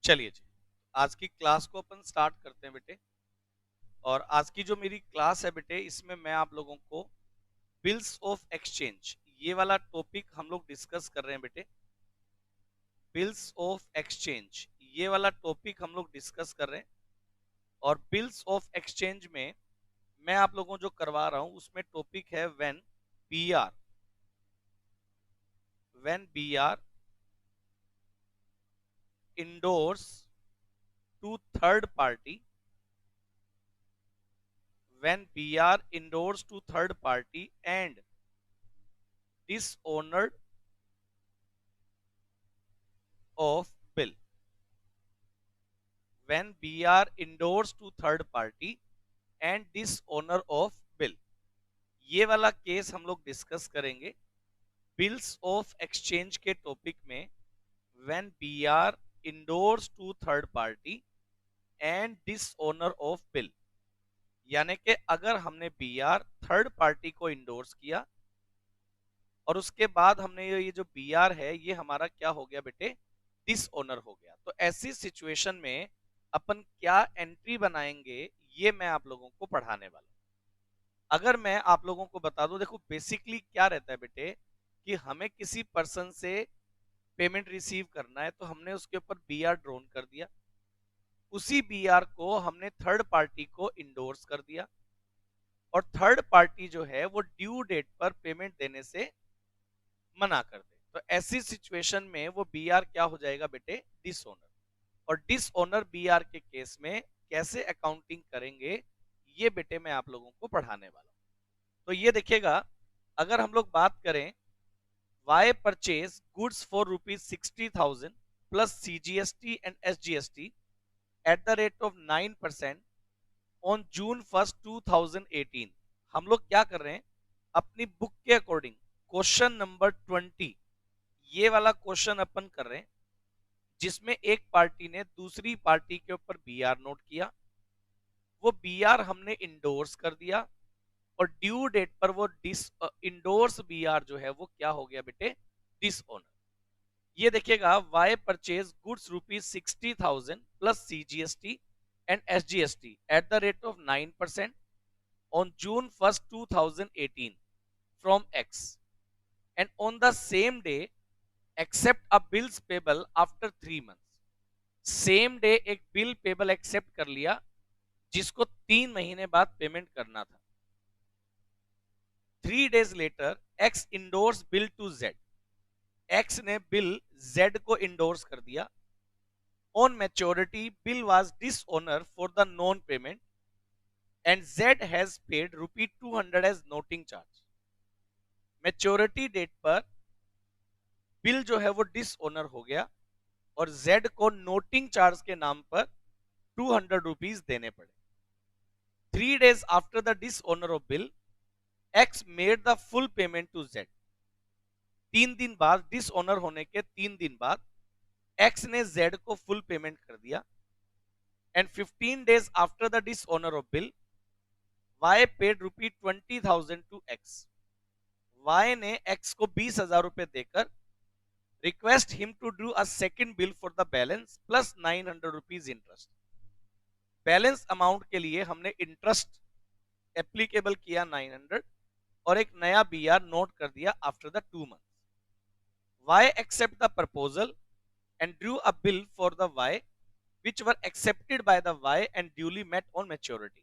चलिए जी, आज की क्लास को अपन स्टार्ट करते हैं बेटे। और आज की जो मेरी क्लास है बेटे, इसमें मैं आप लोगों को बिल्स ऑफ एक्सचेंज ये वाला टॉपिक हम लोग डिस्कस कर रहे हैं बेटे। बिल्स ऑफ एक्सचेंज ये वाला टॉपिक हम लोग डिस्कस कर रहे हैं। और बिल्स ऑफ एक्सचेंज में मैं आप लोगों जो करवा रहा हूं उसमें टॉपिक है when B R endorse to third party when BR endorse to third party and dishonored of bill. When BR endorse to third party and dishonor of bill. ये वाला केस हम लोग डिस्कस करेंगे बिल्स ऑफ एक्सचेंज के topic में। When BR endorse to third party and dishonour of bill, यानी कि अगर हमने बीआर थर्ड पार्टी को इंडोर्स किया और उसके बाद हमने ये जो बी आर है ये हमारा क्या हो गया बेटे, डिसओनर हो गया, तो ऐसी सिचुएशन में अपन क्या एंट्री बनाएंगे ये मैं आप लोगों को पढ़ाने वाला हूं। अगर मैं आप लोगों को बता दूं, देखो बेसिकली क्या रहता है बेटे कि हमें किसी पर्सन से पेमेंट रिसीव करना है तो हमने उसके ऊपर बी आर ड्रोन कर दिया, उसी बी आर को हमने थर्ड पार्टी को इंडोर्स कर दिया और थर्ड पार्टी जो है वो ड्यू डेट पर पेमेंट देने से मना कर दे, तो ऐसी सिचुएशन में वो बी आर क्या हो जाएगा बेटे, डिसओनर। और डिसओनर बी आर के केस में कैसे अकाउंटिंग करेंगे ये बेटे मैं आप लोगों को पढ़ाने वाला हूं। तो ये देखिएगा, अगर हम लोग बात करें Y purchase goods for ₹60,000 plus CGST and SGST at the rate of 9% on June 1, 2018। हम लोग क्या कर रहे हैं, अपनी बुक के अकॉर्डिंग क्वेश्चन नंबर 20 ये वाला क्वेश्चन अपन कर रहे हैं, जिसमें एक पार्टी ने दूसरी पार्टी के ऊपर बी आर नोट किया, वो बी आर हमने इंडोर्स कर दिया और ड्यू डेट पर वो डिस इंडोर्स बी आर जो है वो क्या हो गया बेटे, डिसओनर। ये देखिएगा, Y purchase goods ₹60,000 plus CGST and SGST at the rate of 9% on June 1, 2018 from X, and on the same day accept a bills payable after 3 months. Same day एक बिल पेबल एक्सेप्ट कर लिया जिसको 3 महीने बाद payment करना था। 3 days later X endorse bill to Z, X ने bill Z को इंडोर्स कर दिया। On maturity bill was dishonour for the non payment and Z has paid ₹200 as noting charge. Maturity date पर बिल जो है वो डिसओनर हो गया और जेड को नोटिंग चार्ज के नाम पर ₹200 देने पड़े। 3 days after the dishonor of bill, X made the full payment to Z। 3 दिन बाद, डिसऑनर होने के 3 दिन बाद X ने Z को फुल पेमेंट कर दिया। And 15 days after the dishonour of bill, Y paid ₹20,000 to X। Y ने X को ₹20,000 देकर request him to do a second bill for the balance plus ₹900 interest. Balance amount के लिए हमने इंटरेस्ट एप्लीकेबल किया 900 और एक नया बी आर नोट कर दिया after the 2 month. Y accept the proposal and drew a bill for the Y which were accepted by the Y and duly met on maturity।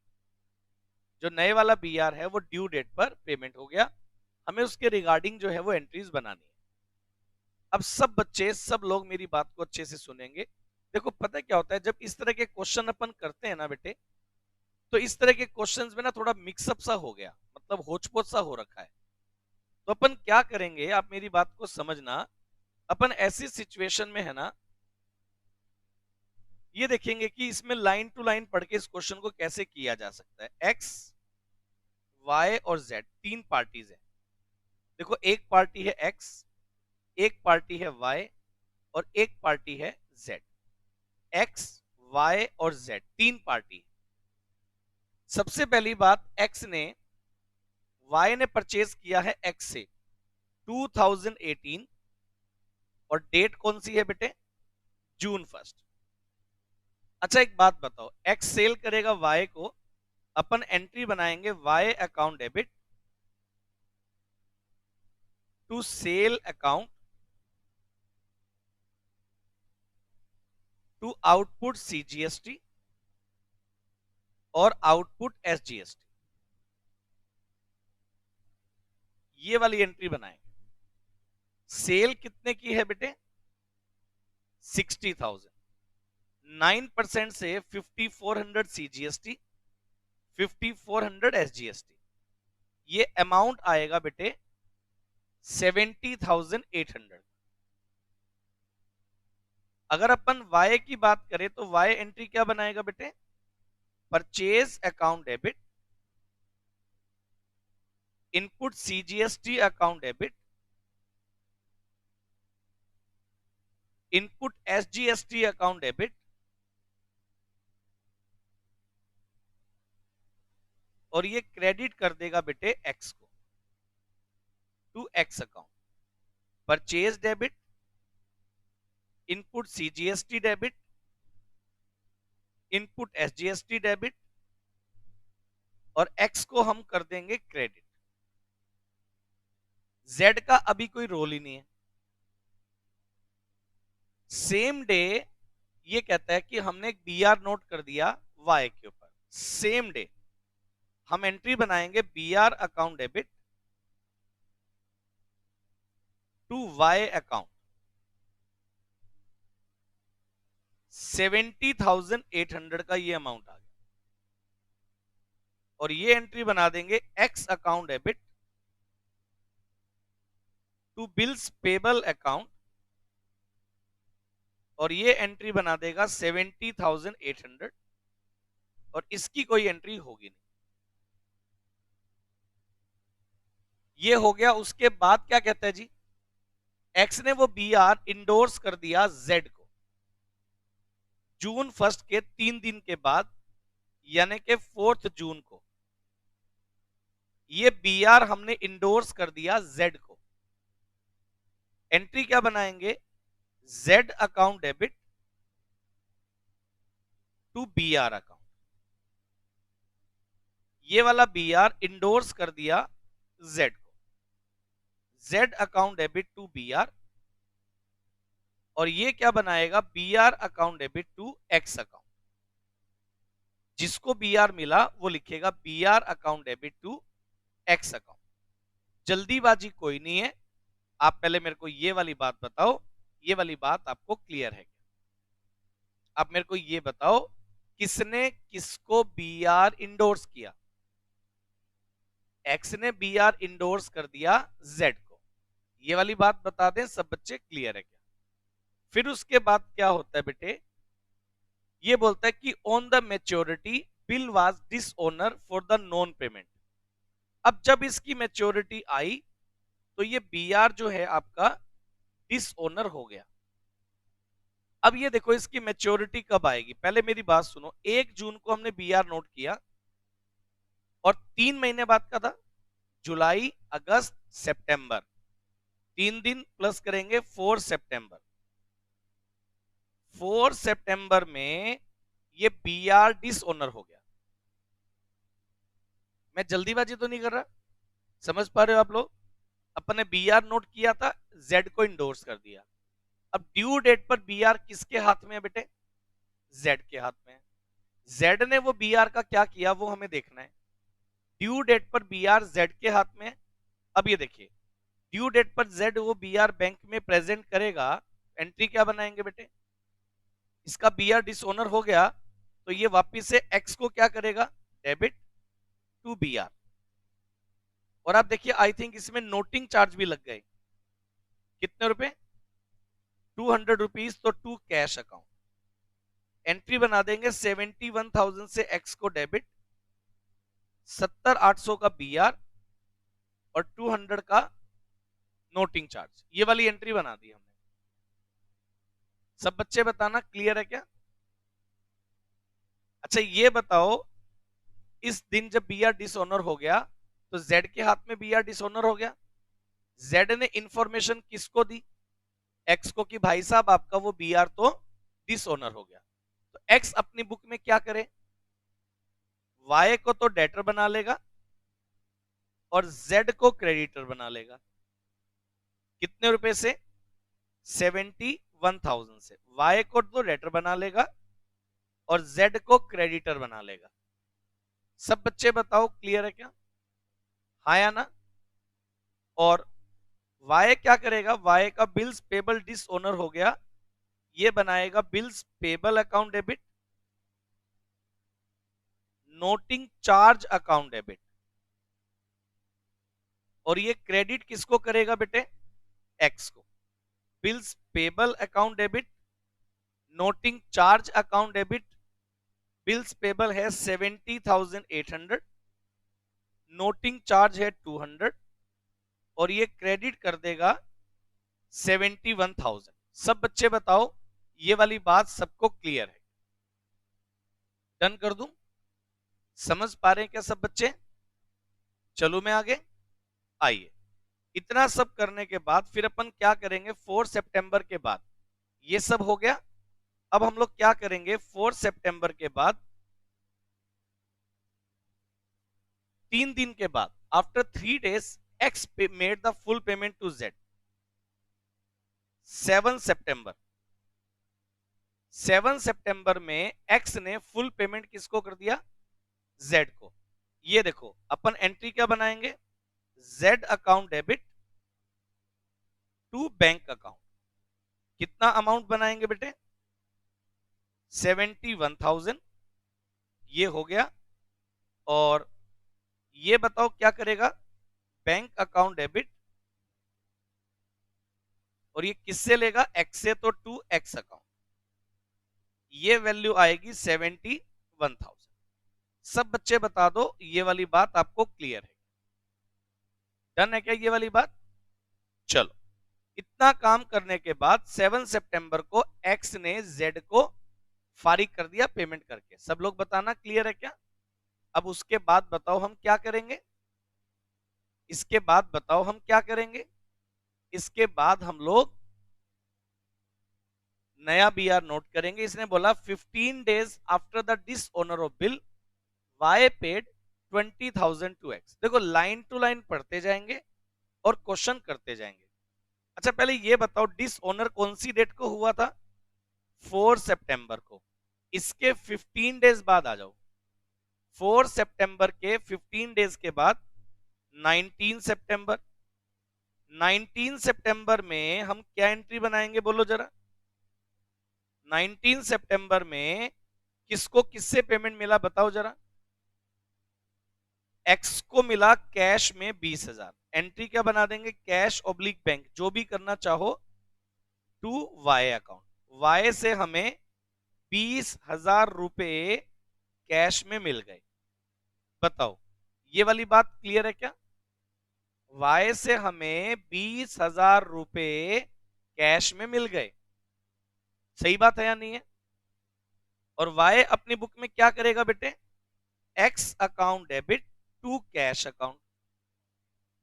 जो नए वाला बी आर है वो ड्यू डेट पर payment हो गया, हमें उसके रिगार्डिंग जो है वो एंट्रीज बनानी है। अब सब बच्चे, सब लोग मेरी बात को अच्छे से सुनेंगे। देखो पता क्या होता है, जब इस तरह के क्वेश्चन अपन करते हैं ना बेटे, तो इस तरह के क्वेश्चंस में ना थोड़ा मिक्सअप सा हो गया, मतलब होचपोच सा हो रखा है। तो अपन क्या करेंगे, आप मेरी बात को समझना। अपन ऐसी सिचुएशन में है ना, ये देखेंगे कि इसमें लाइन टू लाइन पढ़ के इस क्वेश्चन को कैसे किया जा सकता है। एक्स, वाई और जेड तीन पार्टीज है। देखो एक पार्टी है एक्स, एक पार्टी है वाई और एक पार्टी है जेड। एक्स, वाई और जेड तीन पार्टी। सबसे पहली बात, एक्स ने, वाई ने परचेज किया है एक्स से 2018 और डेट कौन सी है बेटे, June 1। अच्छा एक बात बताओ, एक्स सेल करेगा वाई को, अपन एंट्री बनाएंगे Y account debit to sale account to output CGST और आउटपुट एसजीएसटी, ये वाली एंट्री बनाएंगे। सेल कितने की है बेटे? 60,000। 9% से 5400 सीजीएसटी, 5400 एसजीएसटी, ये अमाउंट आएगा बेटे 70,800। अगर अपन वाई की बात करें तो वाई एंट्री क्या बनाएगा बेटे? Purchase account debit input CGST account debit input SGST account debit और ये क्रेडिट कर देगा बेटे एक्स को to X account. Purchase debit input CGST debit input SGST debit और एक्स को हम कर देंगे क्रेडिट। जेड का अभी कोई रोल ही नहीं है। सेम डे ये कहता है कि हमने एक बीआर नोट कर दिया वाई के ऊपर, सेम डे हम एंट्री बनाएंगे BR account debit to Y account 70,800 का ये अमाउंट आ गया और ये एंट्री बना देंगे X account debit to bills payable account और ये एंट्री बना देगा 70,800 और इसकी कोई एंट्री होगी नहीं। ये हो गया। उसके बाद क्या कहता है जी, एक्स ने वो बीआर इंडोर्स कर दिया जेड को जून 1 के 3 दिन के बाद, यानी कि 4 जून को ये बीआर हमने इंडोर्स कर दिया जेड को। एंट्री क्या बनाएंगे? Z account debit to BR account. ये वाला बीआर इंडोर्स कर दिया जेड को, Z account debit to BR और ये क्या बनाएगा? BR account debit to X account. जिसको बीआर मिला वो लिखेगा BR account debit to X account. जल्दीबाजी कोई नहीं है, आप पहले मेरे को ये वाली बात बताओ, ये वाली बात आपको क्लियर है? आप मेरे को ये बताओ, किसने किसको बीआर इंडोर्स किया? एक्स ने बीआर इंडोर्स कर दिया जेड को। ये वाली बात बता दें, सब बच्चे क्लियर है क्या? फिर उसके बाद क्या होता है बेटे? ये बोलता है कि on the maturity bill was dishonour for the non payment. अब जब इसकी मैच्योरिटी आई तो ये बीआर जो है आपका डिसओनर हो गया। अब ये देखो इसकी मैच्योरिटी कब आएगी, पहले मेरी बात सुनो। 1 जून को हमने बीआर नोट किया और 3 महीने बाद का था, जुलाई अगस्त सितंबर, 3 दिन प्लस करेंगे 4 सितंबर। 4 सितंबर में ये बीआर डिसओनर हो गया। मैं जल्दीबाजी तो नहीं कर रहा, समझ पा रहे हो आप लोग? अपन ने बीआर नोट किया था, जेड को इंडोर्स कर दिया। अब ड्यू डेट पर बीआर किसके हाथ में है बेटे? जेड के हाथ में है। जेड ने वो बीआर का क्या किया वो हमें देखना है। ड्यू डेट पर बीआर जेड के हाथ में है। अब ये देखिए, ड्यू डेट पर जेड वो बीआर बैंक में प्रेजेंट करेगा, एंट्री क्या बनाएंगे बेटे? इसका बीआर डिसओनर हो गया तो ये वापिस से एक्स को क्या करेगा? Debit to BR. और आप देखिए, आई थिंक इसमें नोटिंग चार्ज भी लग गए। कितने रुपए? 200 रुपीज, तो टू कैश अकाउंट। एंट्री बना देंगे 71,000 से एक्स को डेबिट, 70,800 का बीआर और 200 का नोटिंग चार्ज। ये वाली एंट्री बना दी हमने। सब बच्चे बताना क्लियर है क्या? अच्छा ये बताओ, इस दिन जब बीआर डिसऑनर हो गया तो जेड के हाथ में बीआर डिसऑनर हो गया। जेड ने इंफॉर्मेशन किसको दी? एक्स को, कि भाई साहब आपका वो बीआर तो डिसऑनर हो गया। तो एक्स अपनी बुक में क्या करे, वाई को तो डेटर बना लेगा और जेड को क्रेडिटर बना लेगा। कितने रुपए से? 71,000 से। वाई को तो डेटर बना लेगा और जेड को क्रेडिटर बना लेगा। सब बच्चे बताओ क्लियर है क्या? हाँ या ना? और वाई क्या करेगा, वाई का बिल्स पेबल डिसओनर हो गया, ये बनाएगा bills payable account debit, noting charge account debit. और ये क्रेडिट किसको करेगा बेटे? एक्स को। Bills payable account debit, noting charge account debit. Bills payable है 70,800, नोटिंग चार्ज है 200 और ये क्रेडिट कर देगा 71,000। सब बच्चे बताओ ये वाली बात सबको क्लियर है? डन कर दूं? समझ पा रहे हैं क्या सब बच्चे? चलो मैं आगे। आइए, इतना सब करने के बाद फिर अपन क्या करेंगे 4 सितंबर के बाद? ये सब हो गया। अब हम लोग क्या करेंगे 4 सितंबर के बाद, 3 दिन के बाद, after 3 days, X made the full payment to Z. 7 सितंबर, 7 सितंबर में एक्स ने फुल पेमेंट किसको कर दिया? जेड को। ये देखो अपन एंट्री क्या बनाएंगे, Z account debit to bank account. कितना अमाउंट बनाएंगे बेटे? 71,000। ये हो गया। और ये बताओ क्या करेगा, बैंक अकाउंट डेबिट, और ये किससे लेगा? एक्स से, तो टू एक्स अकाउंट। ये वैल्यू आएगी 71,000। सब बच्चे बता दो ये वाली बात आपको क्लियर है? डन है क्या ये वाली बात? चलो, इतना काम करने के बाद 7 सितंबर को एक्स ने जेड को फारिग कर दिया पेमेंट करके। सब लोग बताना क्लियर है क्या? अब उसके बाद बताओ हम क्या करेंगे? इसके बाद बताओ हम क्या करेंगे? इसके बाद हम लोग नया बीआर नोट करेंगे। इसने बोला 15 days after the dishonour of bill Y paid 20,000 to X. देखो लाइन टू लाइन पढ़ते जाएंगे और क्वेश्चन करते जाएंगे। अच्छा पहले ये बताओ डिसओनर कौन सी डेट को हुआ था? 4 सितंबर को। इसके 15 डेज बाद आ जाओ। 4 सितंबर के 15 डेज के बाद 19 सितंबर। 19 सितंबर में हम क्या एंट्री बनाएंगे बोलो जरा? 19 सितंबर में किसको किससे पेमेंट मिला बताओ जरा? एक्स को मिला कैश में 20,000। एंट्री क्या बना देंगे? कैश ऑब्लिक बैंक, जो भी करना चाहो, टू वाई अकाउंट। वाई से हमें 20,000 रुपए कैश में मिल गए। बताओ ये वाली बात क्लियर है क्या? वाई से हमें 20,000 रुपए कैश में मिल गए। सही बात है या नहीं है? और वाई अपनी बुक में क्या करेगा बेटे? X account debit to cash account.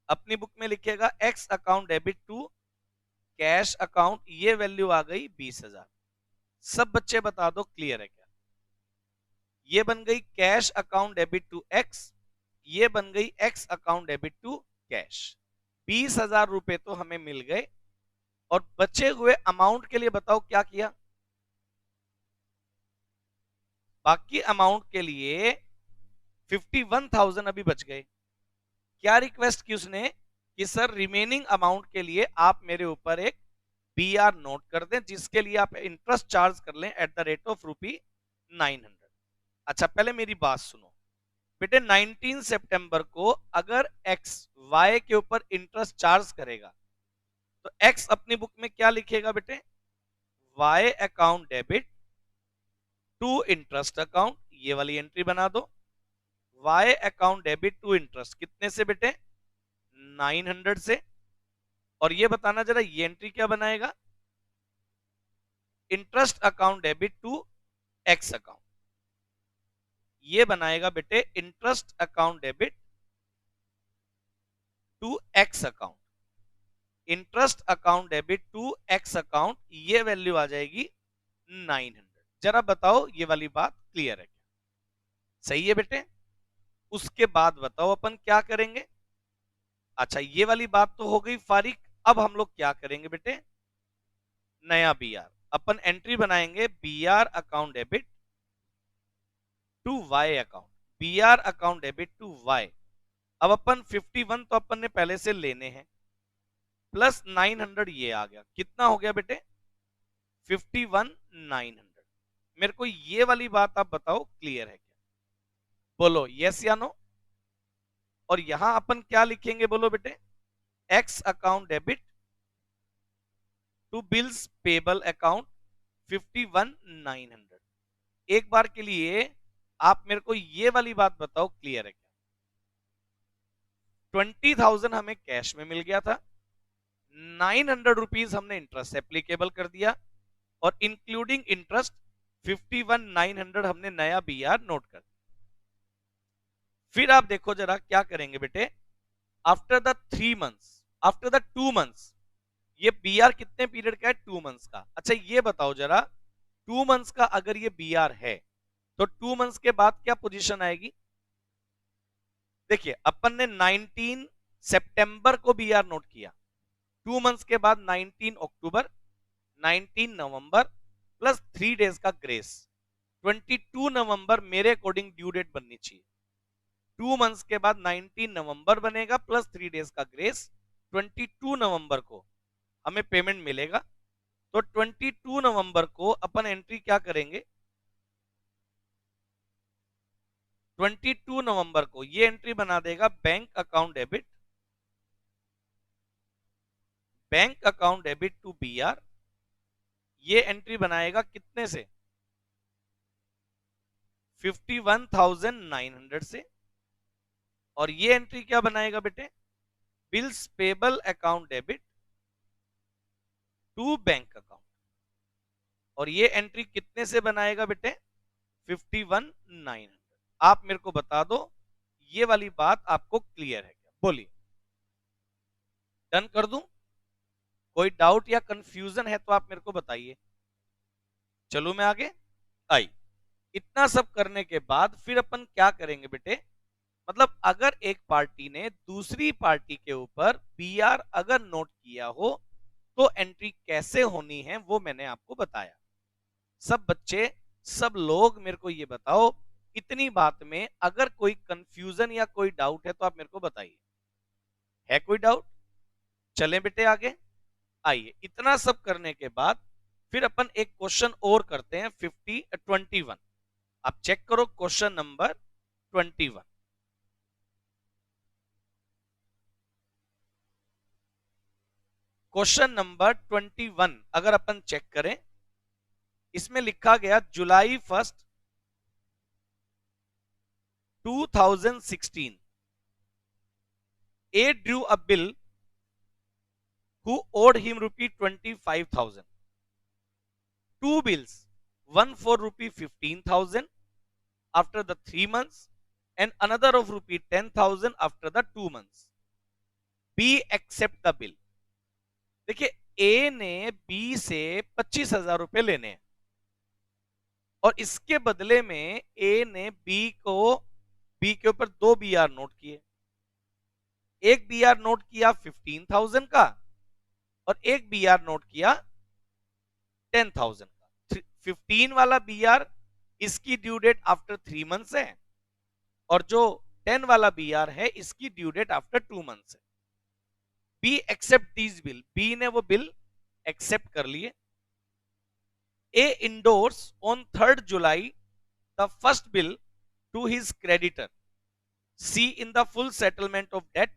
अपनी बुक में लिखेगा X account debit to cash account. ये वैल्यू आ गई 20,000। सब बच्चे बता दो क्लियर है क्या? ये बन गई cash account debit to X, ये बन गई X account debit to cash. 20,000 रुपए तो हमें मिल गए। और बचे हुए अमाउंट के लिए बताओ क्या किया? बाकी अमाउंट के लिए 51,000 अभी बच गए। क्या रिक्वेस्ट की उसने कि सर रिमेनिंग अमाउंट के लिए आप मेरे ऊपर एक बीआर नोट कर दें, जिसके लिए आप इंटरेस्ट चार्ज कर लें एट द रेट ऑफ ₹900। अच्छा पहले मेरी बात सुनो बेटे, 19 सितंबर को अगर एक्स वाई के ऊपर इंटरेस्ट चार्ज करेगा तो एक्स अपनी बुक में क्या लिखेगा बेटे? Y account debit to interest account. ये वाली एंट्री बना दो। Y account debit to interest कितने से बेटे? 900 से। और ये बताना जरा ये एंट्री क्या बनाएगा? Interest account debit to X account. ये बनाएगा बेटे interest account debit to X account. Interest account debit to X account, ये वैल्यू आ जाएगी 900। जरा बताओ ये वाली बात क्लियर है क्या? सही है बेटे। उसके बाद बताओ अपन क्या करेंगे। अच्छा, ये वाली बात तो हो गई फारिक। अब हम लोग क्या करेंगे बेटे, नया बी आर अपन एंट्री बनाएंगे, B R account debit to Y account, B R account debit to Y. अब अपन 51 तो अपन ने पहले से लेने हैं, प्लस 900 ये आ गया, कितना हो गया बेटे 51,900। मेरे को ये वाली बात आप बताओ क्लियर है क्या? बोलो यस या नो। और यहां अपन क्या लिखेंगे बोलो बेटे, X account debit to bills payable account 51,900। एक बार के लिए आप मेरे को ये वाली बात बताओ क्लियर है क्या? 20,000 हमें कैश में मिल गया था, 900 रुपीज हमने इंटरेस्ट एप्लीकेबल कर दिया, और इंक्लूडिंग इंटरेस्ट 51,900 हमने नया बी आर नोट कर दिया। फिर आप देखो जरा क्या करेंगे बेटे, after the 3 months, after the 2 months, ये बी आर कितने पीरियड का है, 2 मंथ्स का। अच्छा ये बताओ जरा, 2 मंथ्स का अगर ये बी आर है तो 2 मंथ्स के बाद क्या पोजीशन आएगी। देखिए अपन ने 19 सितंबर को बी आर नोट किया, 2 मंथ्स के बाद 19 अक्टूबर, 19 नवंबर प्लस 3 डेज का ग्रेस, 22 नवंबर मेरे अकॉर्डिंग ड्यू डेट बननी चाहिए। 2 मंथ्स के बाद 19 नवंबर बनेगा प्लस 3 डेज का ग्रेस, 22 नवंबर को हमें पेमेंट मिलेगा। तो 22 नवंबर को अपन एंट्री क्या करेंगे, 22 नवंबर को ये एंट्री बना देगा bank account debit, bank account debit to B R. ये एंट्री बनाएगा कितने से, 51,900 से। और ये एंट्री क्या बनाएगा बेटे, bills payable account debit to bank account. और ये एंट्री कितने से बनाएगा बेटे, 51,900। आप मेरे को बता दो ये वाली बात आपको क्लियर है क्या, बोलिए। डन कर दूं, कोई डाउट या कंफ्यूजन है तो आप मेरे को बताइए। चलो मैं आगे आई। इतना सब करने के बाद फिर अपन क्या करेंगे बेटे, मतलब अगर एक पार्टी ने दूसरी पार्टी के ऊपर बीआर अगर नोट किया हो तो एंट्री कैसे होनी है वो मैंने आपको बताया। सब बच्चे, सब लोग मेरे को ये बताओ, इतनी बात में अगर कोई कंफ्यूजन या कोई डाउट है तो आप मेरे को बताइए। है कोई डाउट? चलें बेटे आगे। आइए, इतना सब करने के बाद फिर अपन एक क्वेश्चन और करते हैं, 21। आप चेक करो क्वेश्चन नंबर 21। क्वेश्चन नंबर 21 अगर अपन चेक करें, इसमें लिखा गया जुलाई 1, 2016 A drew a bill who owed him rupee 25,000. Two bills, one for rupee 15,000 after the 3 months and another of rupee 10,000 after the 2 months. B accept the bill. देखिए ए ने B से 25,000 रुपए लेने हैं और इसके बदले में ए ने बी के ऊपर 2 BR नोट किए। एक BR नोट किया 15,000 का और एक BR नोट किया 10,000 का। 15 वाला BR इसकी ड्यू डेट आफ्टर 3 मंथ्स है और जो 10 वाला BR है इसकी ड्यू डेट आफ्टर 2 मंथ्स है। B accept these bill, B ने वो बिल एक्सेप्ट कर लिए। A endorse on 3rd July the first bill to his creditor C in the full settlement of debt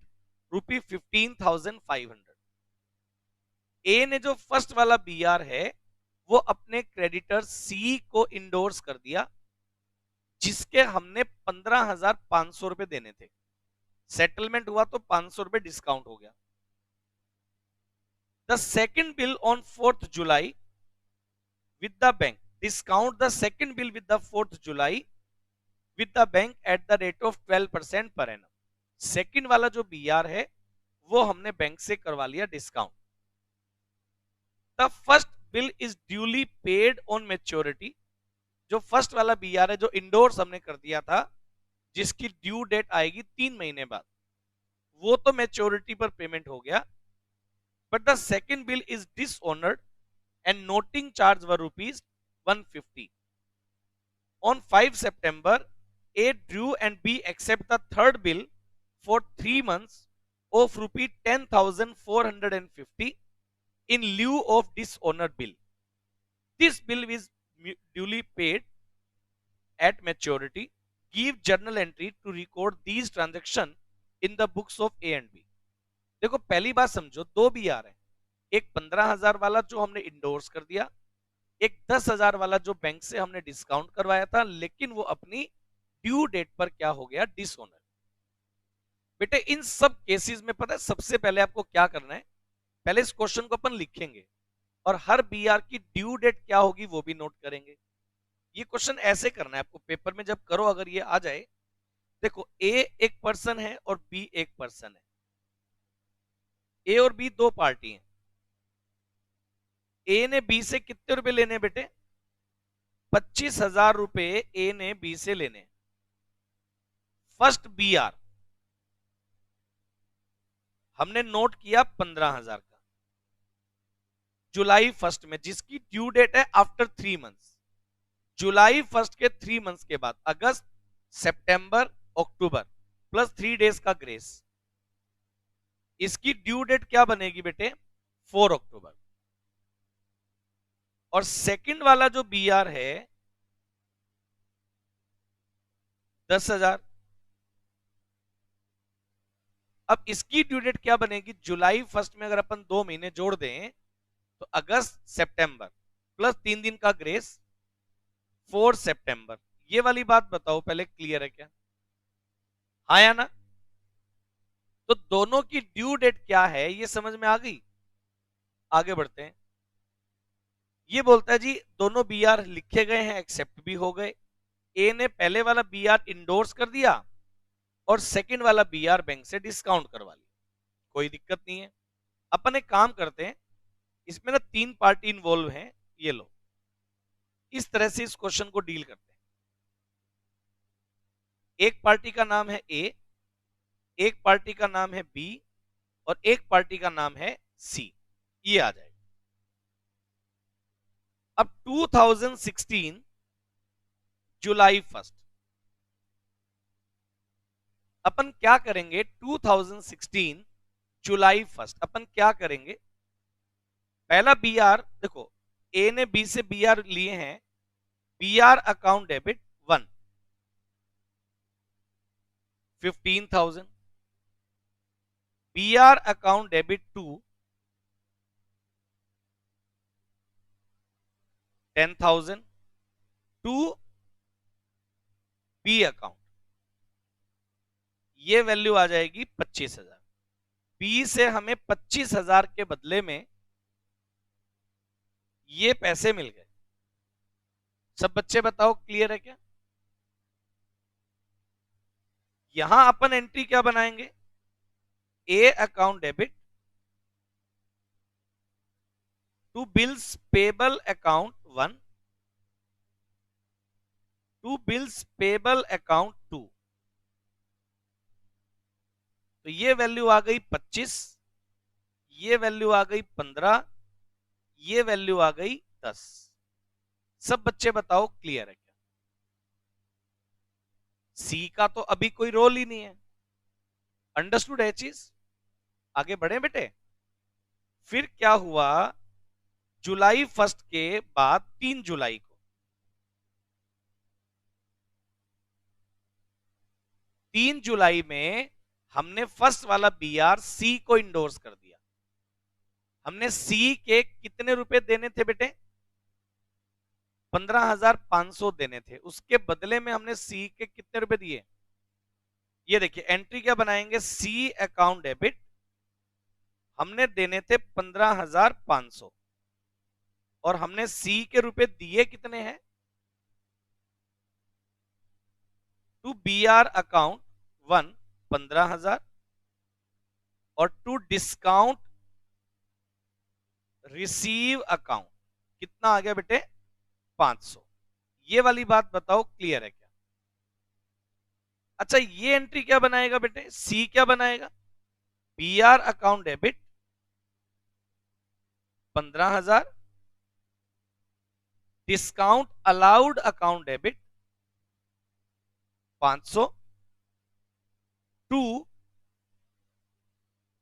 rupee 15,500। A ने जो first वाला B R है वो अपने क्रेडिटर सी को इंडोर्स कर दिया, जिसके हमने 15,500 रुपए देने थे। सेटलमेंट हुआ तो 500 रुपए डिस्काउंट हो गया। The second bill on 4th July with the bank, discount the second bill with the 4th July with the bank at the rate of 12% per annum. Second वाला जो बीआर है वो हमने बैंक से करवा लिया discount. The first bill is duly paid on maturity जो first वाला बी आर है जो इंडोर्स हमने कर दिया था, जिसकी ड्यू डेट आएगी 3 महीने बाद, वो तो मैच्योरिटी पर पेमेंट हो गया, but the second bill is dishonoured and noting charge were ₹150. On 5 September, A drew and B accept the third bill for 3 months of ₹10,450 in lieu of dishonored bill. This bill is duly paid at maturity. Give journal entry to record these transactions in the books of A and B. देखो पहली बात समझो, दो B R है, एक 15,000 वाला जो हमने इंडोर्स कर दिया, एक 10,000 वाला जो बैंक से हमने डिस्काउंट करवाया था, लेकिन वो अपनी ड्यू डेट पर क्या हो गया, डिसऑनर। बेटे इन सब केसेस में पता है सबसे पहले आपको क्या करना है, पहले इस क्वेश्चन को अपन लिखेंगे और हर बी आर की ड्यू डेट क्या होगी वो भी नोट करेंगे। ये क्वेश्चन ऐसे करना है आपको, पेपर में जब करो अगर ये आ जाए, देखो ए एक पर्सन है और बी एक पर्सन है, ए और बी दो पार्टी हैं। ए ने बी से कितने रुपए लेने बेटे, 25,000 रुपए ए ने बी से लेने। फर्स्ट बी आर हमने नोट किया 15,000 का जुलाई 1 में, जिसकी ड्यू डेट है आफ्टर 3 मंथ्स। जुलाई 1 के 3 मंथ्स के बाद अगस्त, सितंबर, अक्टूबर प्लस 3 डेज का ग्रेस, इसकी ड्यू डेट क्या बनेगी बेटे, 4 अक्टूबर। और सेकंड वाला जो बी आर है 10,000, अब इसकी ड्यू डेट क्या बनेगी, जुलाई 1 में अगर अपन 2 महीने जोड़ दें तो अगस्त सितंबर प्लस 3 दिन का ग्रेस 4 सितंबर। ये वाली बात बताओ पहले, क्लियर है क्या, हाँ या ना। तो दोनों की ड्यू डेट क्या है ये समझ में आ गई। आगे बढ़ते हैं। ये बोलता है जी दोनों बी आर लिखे गए हैं, एक्सेप्ट भी हो गए, ए ने पहले वाला बी आर इंडोर्स कर दिया और सेकंड वाला बी आर बैंक से डिस्काउंट करवा लिया, कोई दिक्कत नहीं है। अपन एक काम करते हैं, इसमें ना 3 पार्टी इन्वॉल्व हैं, ये लो इस तरह से इस क्वेश्चन को डील करते हैं। एक पार्टी का नाम है ए, एक पार्टी का नाम है बी और एक पार्टी का नाम है सी, ये आ जाएगा। अब 2016 जुलाई 1 अपन क्या करेंगे, 2016 जुलाई 1 अपन क्या करेंगे, पहला बी आर देखो, ए ने बी से बी आर लिए हैं, B R account debit 1 15,000, B R account debit 2 10,000 to B account, ये वैल्यू आ जाएगी 25,000। बी से हमें 25,000 के बदले में ये पैसे मिल गए। सब बच्चे बताओ क्लियर है क्या। यहां अपन एंट्री क्या बनाएंगे, A account debit to bills payable account 1 to bills payable account 2, तो ये वैल्यू आ गई 25, ये वैल्यू आ गई 15, ये वैल्यू आ गई 10। सब बच्चे बताओ क्लियर है क्या। सी का तो अभी कोई रोल ही नहीं है, अंडरस्टूड है चीज। आगे बढ़े बेटे। फिर क्या हुआ, जुलाई 1 के बाद 3 जुलाई को, 3 जुलाई में हमने फर्स्ट वाला बी आर सी को इंडोर्स कर दिया। हमने सी के कितने रुपए देने थे बेटे, 15,500 देने थे, उसके बदले में हमने सी के कितने रुपए दिए, ये देखिए एंट्री क्या बनाएंगे, सी अकाउंट डेबिट हमने देने थे 15,500 और हमने सी के रुपए दिए कितने हैं, टू बी आर अकाउंट 1 15,000 और टू डिस्काउंट रिसीव अकाउंट कितना आ गया बेटे 500। ये वाली बात बताओ क्लियर है क्या? अच्छा, ये एंट्री क्या बनाएगा बेटे? सी क्या बनाएगा? B R account debit 15,000, discount allowed account debit 500 to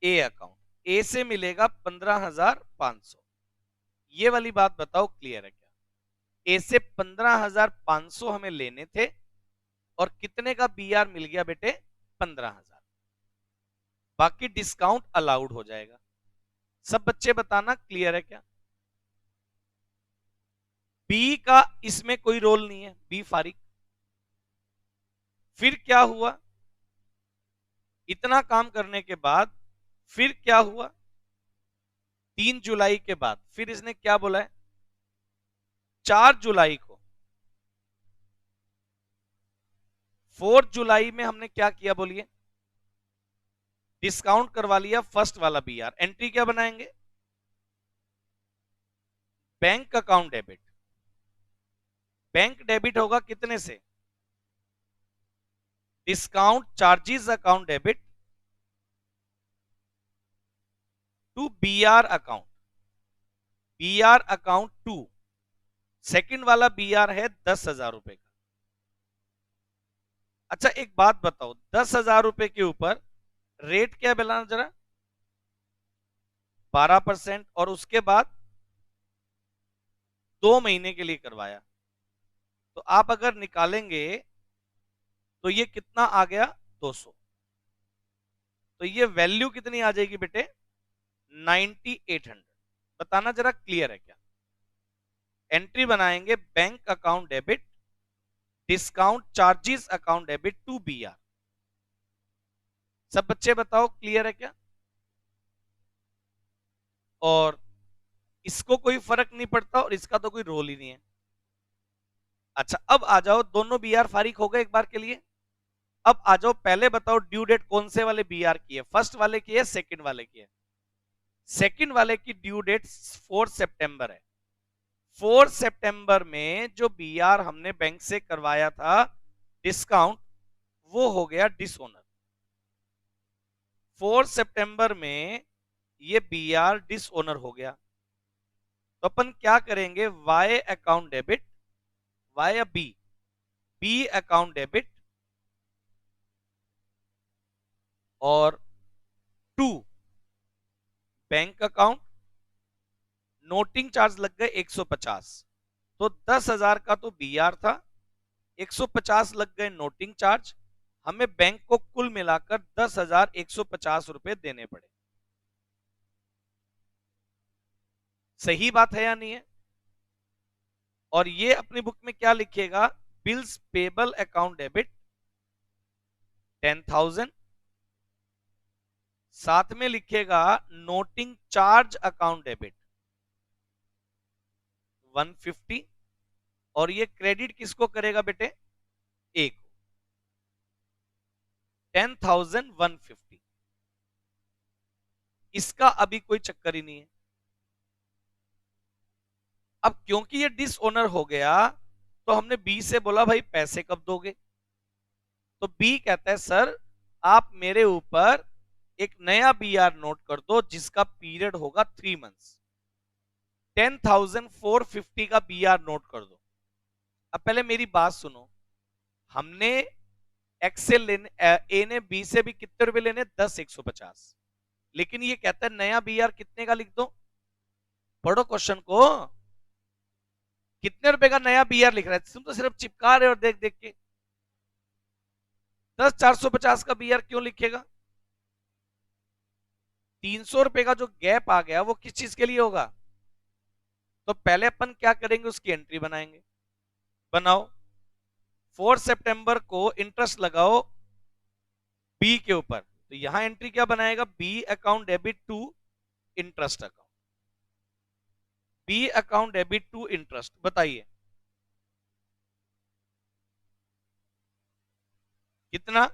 A account. A से मिलेगा 15,500। ये वाली बात बताओ क्लियर है क्या? ए से 15,500 हमें लेने थे और कितने का बी आर मिल गया बेटे? 15,000। बाकी डिस्काउंट अलाउड हो जाएगा। सब बच्चे बताना क्लियर है क्या? बी का इसमें कोई रोल नहीं है, बी फारिग। फिर क्या हुआ? इतना काम करने के बाद फिर क्या हुआ? 3 जुलाई के बाद फिर इसने क्या बोला है? 4 जुलाई को, 4 जुलाई में हमने क्या किया बोलिए? डिस्काउंट करवा लिया फर्स्ट वाला बी आर। एंट्री क्या बनाएंगे? Bank account debit. Bank debit होगा कितने से? Discount charges account debit to B R account. B R account to, second वाला बी आर है 10,000 रुपए का। अच्छा एक बात बताओ, 10,000 रुपए के ऊपर रेट क्या मिला जरा? 12%। और उसके बाद 2 महीने के लिए करवाया, तो आप अगर निकालेंगे तो ये कितना आ गया? 200। तो ये वैल्यू कितनी आ जाएगी बेटे? 9800। बताना जरा क्लियर है क्या? एंट्री बनाएंगे bank account debit discount charges account debit to B R. सब बच्चे बताओ क्लियर है क्या? और इसको कोई फर्क नहीं पड़ता और इसका तो कोई रोल ही नहीं है। अच्छा अब आ जाओ, दोनों बी आर फारिग हो गए एक बार के लिए। अब आ जाओ, पहले बताओ ड्यू डेट कौन से वाले बी आर की है? फर्स्ट वाले की है, सेकंड वाले की है? सेकंड वाले की ड्यू डेट 4 सितंबर है। 4 सितंबर में जो बी आर हमने बैंक से करवाया था डिस्काउंट, वो हो गया डिसओनर। 4 सितंबर में ये बी आर डिसओनर हो गया। तो अपन क्या करेंगे? वाई अकाउंट डेबिट, वाई या बी? बी अकाउंट डेबिट और to bank account. Noting charge लग गए 150, तो 10,000 का तो बी आर था, 150 लग गए नोटिंग चार्ज। हमें बैंक को कुल मिलाकर 10,150 रुपए देने पड़े। सही बात है या नहीं है? और ये अपनी बुक में क्या लिखेगा? बिल्स पेबल अकाउंट डेबिट 10,000, साथ में लिखेगा नोटिंग चार्ज अकाउंट डेबिट 150। और ये क्रेडिट किसको करेगा बेटे? ए को, 10,150। इसका अभी कोई चक्कर ही नहीं है। अब क्योंकि ये डिसओनर हो गया, तो हमने बी से बोला भाई पैसे कब दोगे? तो बी कहता है सर आप मेरे ऊपर एक नया बी आर नोट कर दो जिसका पीरियड होगा 3 मंथ्स। 10,450 का बी आर नोट कर दो। अब पहले मेरी बात सुनो, हमने एक्स से लेने, ए ने बी से भी कितने रुपए लेने? 10,150। लेकिन ये कहता है नया बी आर कितने का लिख दो। पढ़ो क्वेश्चन को, कितने रुपए का नया बी आर लिख रहा है? तुम तो सिर्फ चिपका रहे हो देख देख के। 10,450 का बी आर क्यों लिखेगा? 300 रुपए का जो गैप आ गया वो किस चीज के लिए होगा? तो पहले अपन क्या करेंगे? उसकी एंट्री बनाएंगे। बनाओ। 4 सितंबर को इंटरेस्ट लगाओ बी के ऊपर, तो यहां एंट्री क्या बनाएगा? B account debit to interest account. B account debit to interest, बताइए कितना?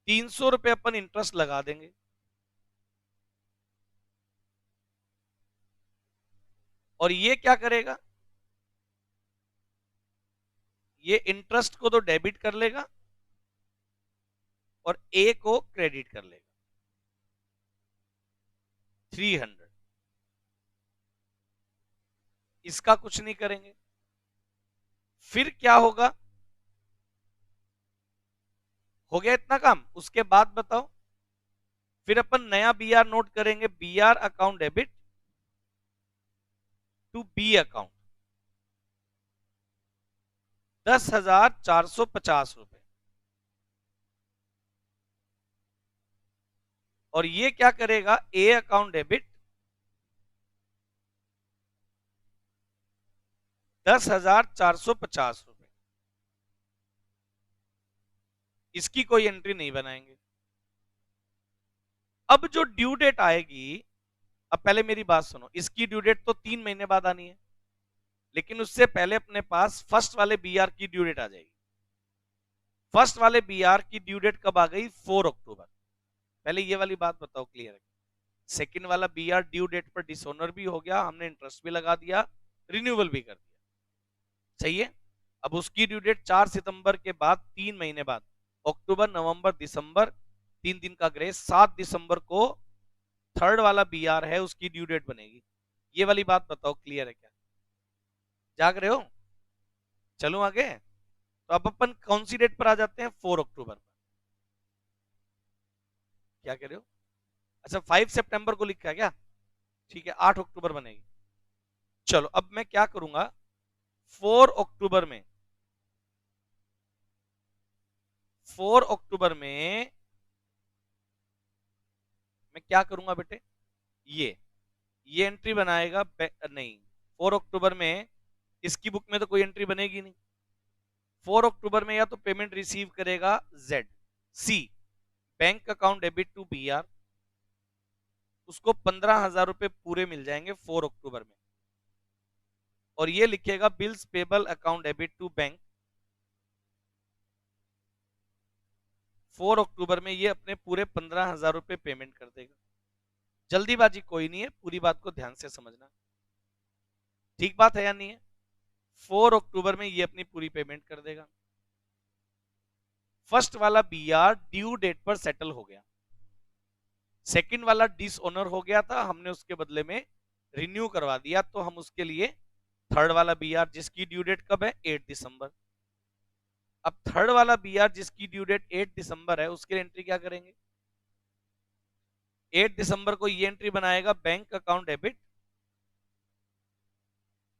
300 रुपए अपन इंटरेस्ट लगा देंगे। और ये क्या करेगा? ये इंटरेस्ट को तो डेबिट कर लेगा और ए को क्रेडिट कर लेगा 300। इसका कुछ नहीं करेंगे। फिर क्या होगा? हो गया इतना काम। उसके बाद बताओ, फिर अपन नया बी आर नोट करेंगे, B R account debit to B account 10,450 रुपए। और ये क्या करेगा? ए अकाउंट डेबिट 10,450 रुपए। इसकी कोई एंट्री नहीं बनाएंगे। अब जो ड्यू डेट आएगी, अब पहले मेरी बात सुनो, इसकी ड्यू डेट तो 3 महीने बाद आनी है, लेकिन उससे पहले अपने पास फर्स्ट वाले बीआर की ड्यू डेट आ जाएगी। फर्स्ट वाले बीआर की ड्यू डेट कब आ गई? 4 अक्टूबर। पहले ये वाली बात बताओ क्लियर है। सेकंड वाला बीआर ड्यू डेट पर डिसऑनर भी हो गया, हमने इंटरेस्ट भी लगा दिया, रिन्यूअल भी कर दिया, सही है। अब उसकी ड्यू डेट 4 सितंबर के बाद 3 महीने बाद, अक्टूबर नवंबर दिसंबर, 3 दिन का ग्रेस, 7 दिसंबर को थर्ड वाला बीआर है, उसकी ड्यू डेट बनेगी। ये वाली बात बताओ क्लियर है क्या? जाग रहे हो? चलो आगे। तो अब अपन कौन सी डेट पर आ जाते हैं? 4 अक्टूबर पर। क्या कह रहे हो? अच्छा 5 सितंबर को लिखा है क्या? ठीक है, 8 अक्टूबर बनेगी। चलो अब मैं क्या करूंगा, 4 अक्टूबर में 4 अक्टूबर में मैं क्या करूंगा बेटे, ये एंट्री बनाएगा नहीं, 4 अक्टूबर में इसकी बुक में तो कोई एंट्री बनेगी नहीं। 4 अक्टूबर में या तो पेमेंट रिसीव करेगा Z, C bank account debit to BR, उसको 15,000 रुपए पूरे मिल जाएंगे 4 अक्टूबर में। और ये लिखेगा bills payable account debit to bank, 4 अक्टूबर में ये अपने पूरे 15,000 रुपए पेमेंट कर देगा। जल्दीबाजी कोई नहीं है, पूरी बात को ध्यान से समझना। ठीक बात है या नहीं है? 4 अक्टूबर में ये अपनी पूरी पेमेंट कर देगा। फर्स्ट वाला बीआर ड्यू डेट पर सेटल हो गया, सेकंड वाला डिसऑनर हो गया था, हमने उसके बदले में रिन्यू करवा दिया, तो हम उसके लिए थर्ड वाला बीआर जिसकी ड्यू डेट कब है? 8 दिसंबर। अब थर्ड वाला बीआर जिसकी ड्यू डेट 8 दिसंबर है, उसके एंट्री क्या करेंगे? 8 दिसंबर को ये एंट्री बनाएगा bank account debit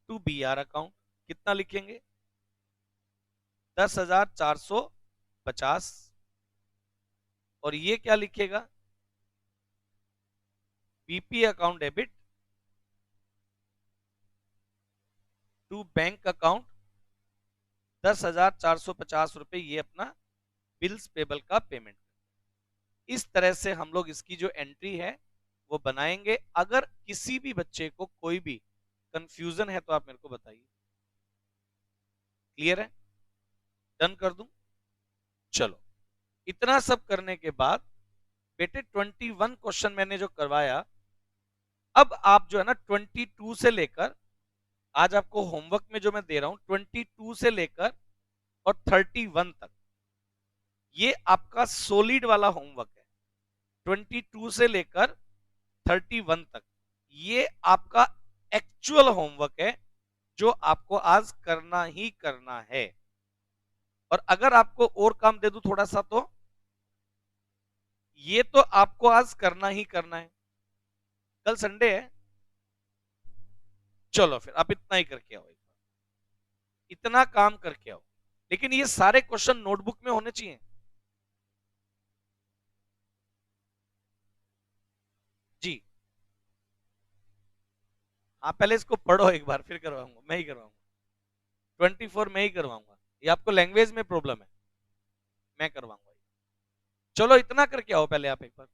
to BR account. कितना लिखेंगे? 10,450। और ये क्या लिखेगा? BP account debit to bank account 10,450 रुपए, ये अपना बिल्स पेबल का पेमेंट। इस तरह से हम लोग इसकी जो एंट्री है वो बनाएंगे। अगर किसी भी बच्चे को कोई भी कंफ्यूजन है तो आप मेरे को बताइए। क्लियर है? डन कर दूं? चलो, इतना सब करने के बाद बेटे 21 क्वेश्चन मैंने जो करवाया, अब आप जो है ना 22 से लेकर, आज आपको होमवर्क में जो मैं दे रहा हूं 22 से लेकर और 31 तक, ये आपका सॉलिड वाला होमवर्क है। 22 से लेकर 31 तक ये आपका एक्चुअल होमवर्क है, जो आपको आज करना ही करना है। और अगर आपको और काम दे दूं थोड़ा सा, तो ये तो आपको आज करना ही करना है, कल संडे है। चलो फिर आप इतना ही करके आओ, एक बार इतना काम करके आओ, लेकिन ये सारे क्वेश्चन नोटबुक में होने चाहिए। जी हाँ, पहले इसको पढ़ो एक बार, फिर करवाऊंगा, मैं ही करवाऊंगा। 24 में ही करवाऊंगा, ये आपको लैंग्वेज में प्रॉब्लम है, मैं करवाऊंगा। चलो इतना करके आओ पहले आप एक बार।